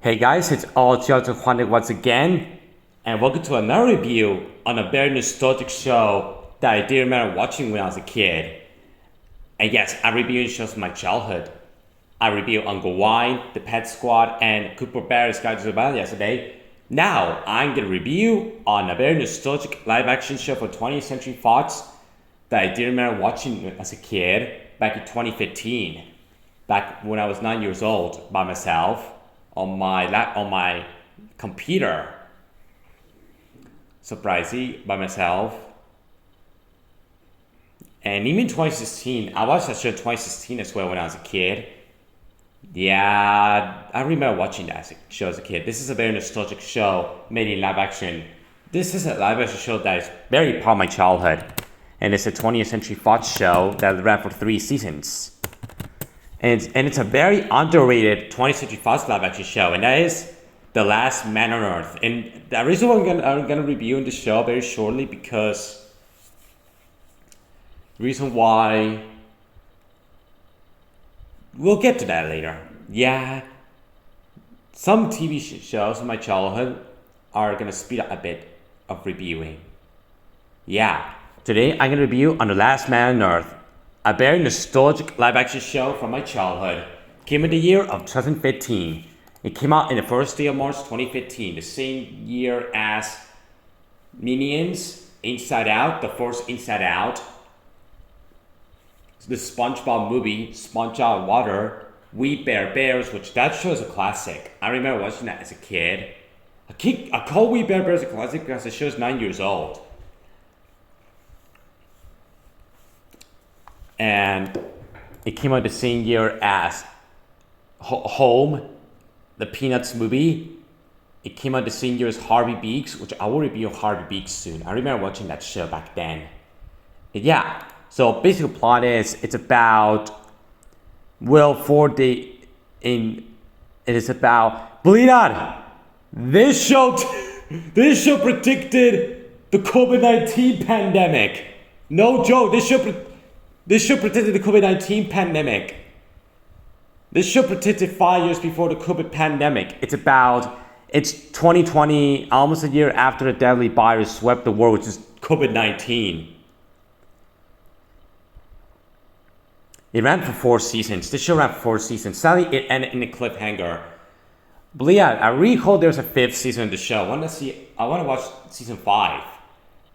Hey guys, it's all Jonathan Juanek once again, and welcome to another review on a very nostalgic show that I did remember watching when I was a kid. And yes, I review shows from my childhood. I review Uncle Wine, The Pet Squad, and Cooper Barry's Guide to Survival yesterday. Now, I'm going to review on a very nostalgic live-action show for 20th Century Fox that I did remember watching as a kid back in 2015, back when I was 9 years old by myself on my computer. Surprisingly, by myself. And even 2016, I watched that show in 2016 as well when I was a kid. Yeah, I remember watching that show as a kid. This is a very nostalgic show made in live action. This is a live action show that is very part of my childhood. And it's a 20th Century Fox show that ran for 3 seasons. And it's a very underrated 20th Century Fox live action show, and that is The Last Man on Earth. And the reason why I'm gonna review the show very shortly because the reason why we'll get to that later. Yeah, some TV shows in my childhood are gonna speed up a bit of reviewing. Yeah, today I'm gonna review on The Last Man on Earth, a very nostalgic live-action show from my childhood. Came in the year of 2015. It came out in the first day of March 2015, the same year as Minions, Inside Out, the first Inside Out, the SpongeBob movie, SpongeBob Water, We Bare Bears, which that show is a classic. I remember watching that as a kid. I call We Bare Bears a classic because the show is 9 years old. And it came out the same year as Home, the Peanuts movie. It came out the same year as Harvey Beaks, which I will review Harvey Beaks soon. I remember watching that show back then. And yeah, so basic plot is it's about Will Forte it is about, believe it or not, this show predicted the COVID-19 pandemic. No joke, this show predicted the COVID-19 pandemic. This show predicted 5 years before the COVID pandemic. It's 2020, almost a year after the deadly virus swept the world, which is COVID-19. It ran for 4 seasons. This show ran for 4 seasons. Sadly, it ended in a cliffhanger. But yeah, I really hope there's a 5th season of the show. I want to watch season 5.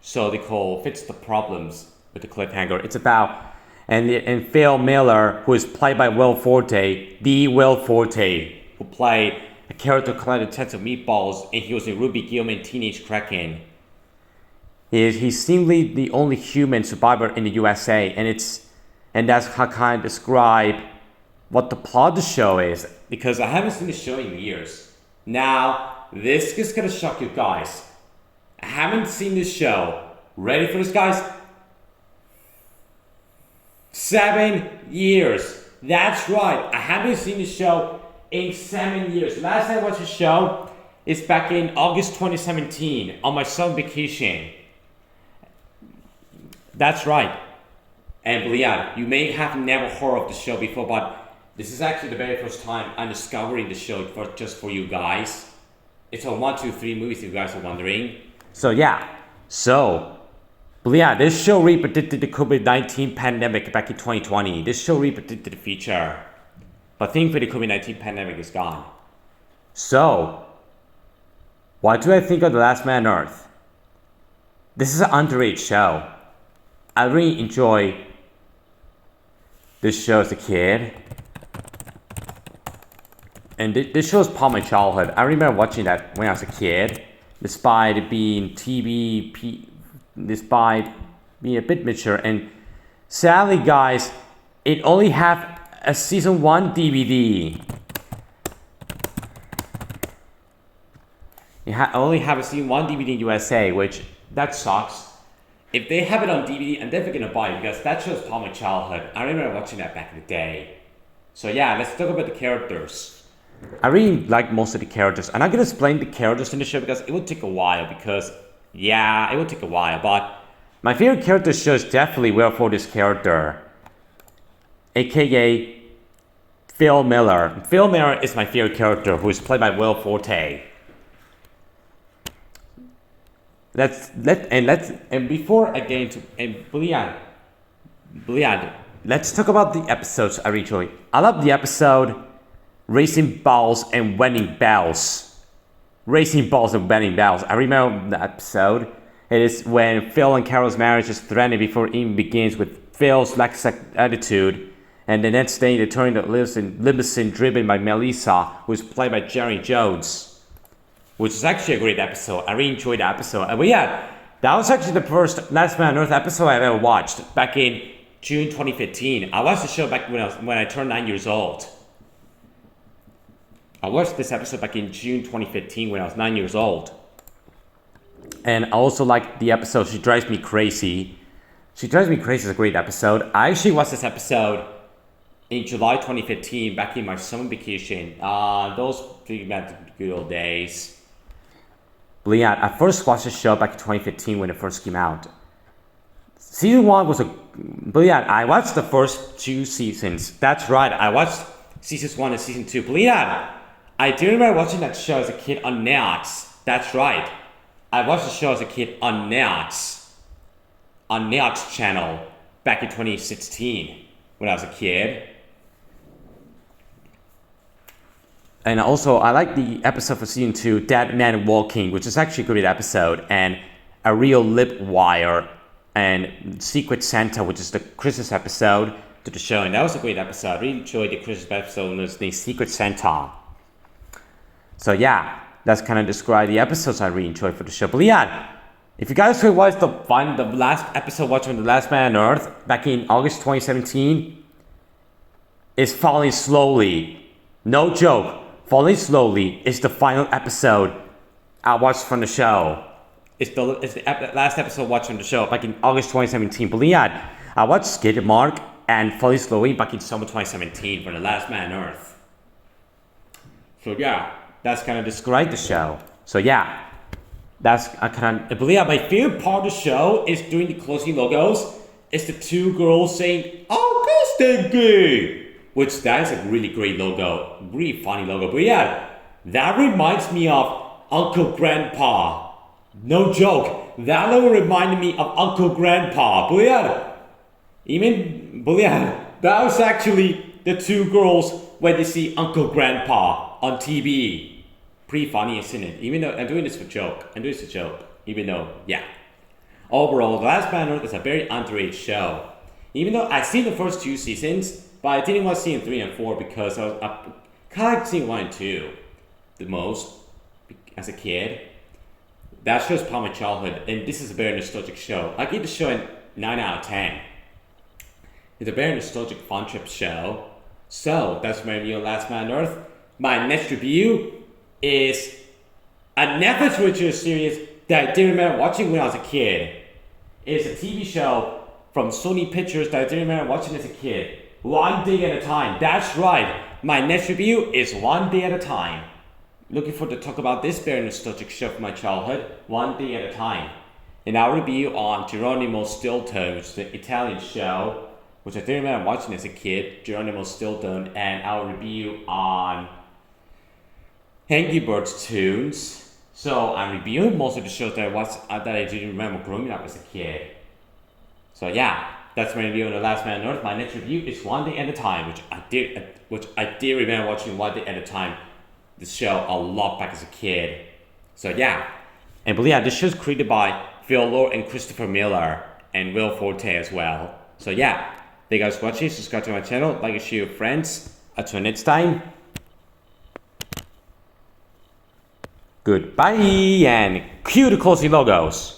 So they call Fix the Problems with the cliffhanger. It's about and Phil Miller, who is played by Will Forte, the Will Forte, who played a character called Tents of Meatballs, and he was in Ruby Gillman Teenage Kraken. He's seemingly the only human survivor in the USA, and that's how I kind of describe what the plot of the show is, because I haven't seen the show in years. Now, this is gonna shock you guys. I haven't seen this show. Ready for this, guys? 7 years. That's right. I haven't seen the show in 7 years. Last time I watched the show is back in August 2017 on my summer vacation. That's right. And believe it, you may have never heard of the show before, but this is actually the very first time I'm discovering the show just for you guys. It's a 1, 2, 3 movies, if you guys are wondering. So yeah. But yeah, this show predicted the COVID-19 pandemic back in 2020. This show predicted the future. But thankfully the COVID-19 pandemic is gone. So, what do I think of The Last Man on Earth? This is an underrated show. I really enjoy this show as a kid. And this show is part of my childhood. I remember watching that when I was a kid. Despite being despite being a bit mature, and sadly guys, it only have a season 1 DVD. Only have a season 1 DVD in USA, which that sucks. If they have it on DVD, I'm definitely gonna buy it because that shows part of my childhood. I remember watching that back in the day. So yeah, let's talk about the characters. I really like most of the characters. I'm not gonna explain the characters in the show because it will take a while but my favorite character show is definitely Will Forte's character, aka Phil Miller. Phil Miller is my favorite character, who is played by Will Forte. Before I get into Bliad, let's talk about the episodes I enjoy. I love the episode Racing Balls and Wedding Bells. Racing Balls and Wedding Bells. I remember the episode. It is when Phil and Carol's marriage is threatened before it even begins, with Phil's lax attitude. And the next day, they turn the limousine driven by Melissa, who is played by Jerry Jones, which is actually a great episode. I really enjoyed the episode. But yeah, that was actually the first Last Man on Earth episode I've ever watched back in June 2015. I watched the show back when I turned 9 years old. I watched this episode back in June 2015 when I was 9 years old. And I also like the episode She Drives Me Crazy. She Drives Me Crazy is a great episode. I actually watched this episode in July 2015, back in my summer vacation. Those pretty much good old days. But yeah, I first watched the show back in 2015 when it first came out. Season 1 was but yeah, I watched the first 2 seasons. That's right, I watched seasons 1 and season 2. But yeah, I do remember watching that show as a kid on Netflix. That's right. I watched the show as a kid on Netflix channel back in 2016 when I was a kid. And also, I like the episode for season 2, Dead Man Walking, which is actually a great episode, and A Real Lip Wire, and Secret Santa, which is the Christmas episode to the show. And that was a great episode. I really enjoyed the Christmas episode, and it was the Secret Santa. So yeah, that's kind of describe the episodes I really enjoyed for the show. But yeah, if you guys could watch the last episode watching The Last Man on Earth back in August 2017, is Falling Slowly. No joke. Falling Slowly is the final episode I watched from the show. It's the last episode watched from the show back in August 2017. But yeah, I watched Skid Mark and Falling Slowly back in summer 2017 for The Last Man on Earth. So yeah, that's kind of describe the show. So yeah, that's kind of. But yeah, my favorite part of the show is doing the closing logos. It's the 2 girls saying, "Oh, thank you," which that is a really great logo, really funny logo. But yeah, that reminds me of Uncle Grandpa. No joke, that logo reminded me of Uncle Grandpa. But yeah, that was actually the 2 girls when they see Uncle Grandpa on TV. Pretty funny, isn't it? Even though I'm doing this for joke. Even though, yeah. Overall, The Last Man on Earth is a very underrated show. Even though I've seen the first 2 seasons, but I didn't watch season 3 and 4 because I kind of like seeing 1 and 2 the most as a kid. That show's part of my childhood, and this is a very nostalgic show. I give the show a 9 out of 10. It's a very nostalgic fun trip show. So, that's my review of Last Man on Earth. My next review is a Netflix original series that I didn't remember watching when I was a kid. It's a TV show from Sony Pictures that I didn't remember watching as a kid. One Day at a Time. That's right. My next review is One Day at a Time. Looking forward to talk about this very nostalgic show from my childhood, One Day at a Time. And I'll review on Geronimo Stilton, which is the Italian show, which I didn't remember watching as a kid, Geronimo Stilton, and I'll review on Angry Birds Tunes. So I'm reviewing most of the shows that I watched that I didn't remember growing up as a kid. So yeah, that's my review on The Last Man on Earth. My next review is One Day at a Time, which I did remember watching One Day at a Time, the show a lot back as a kid. So yeah, and but yeah, this show is created by Phil Lord and Christopher Miller and Will Forte as well. So yeah, thank you guys for watching. Subscribe to my channel, like and share with your friends. Until next time, goodbye, and cue the closing logos.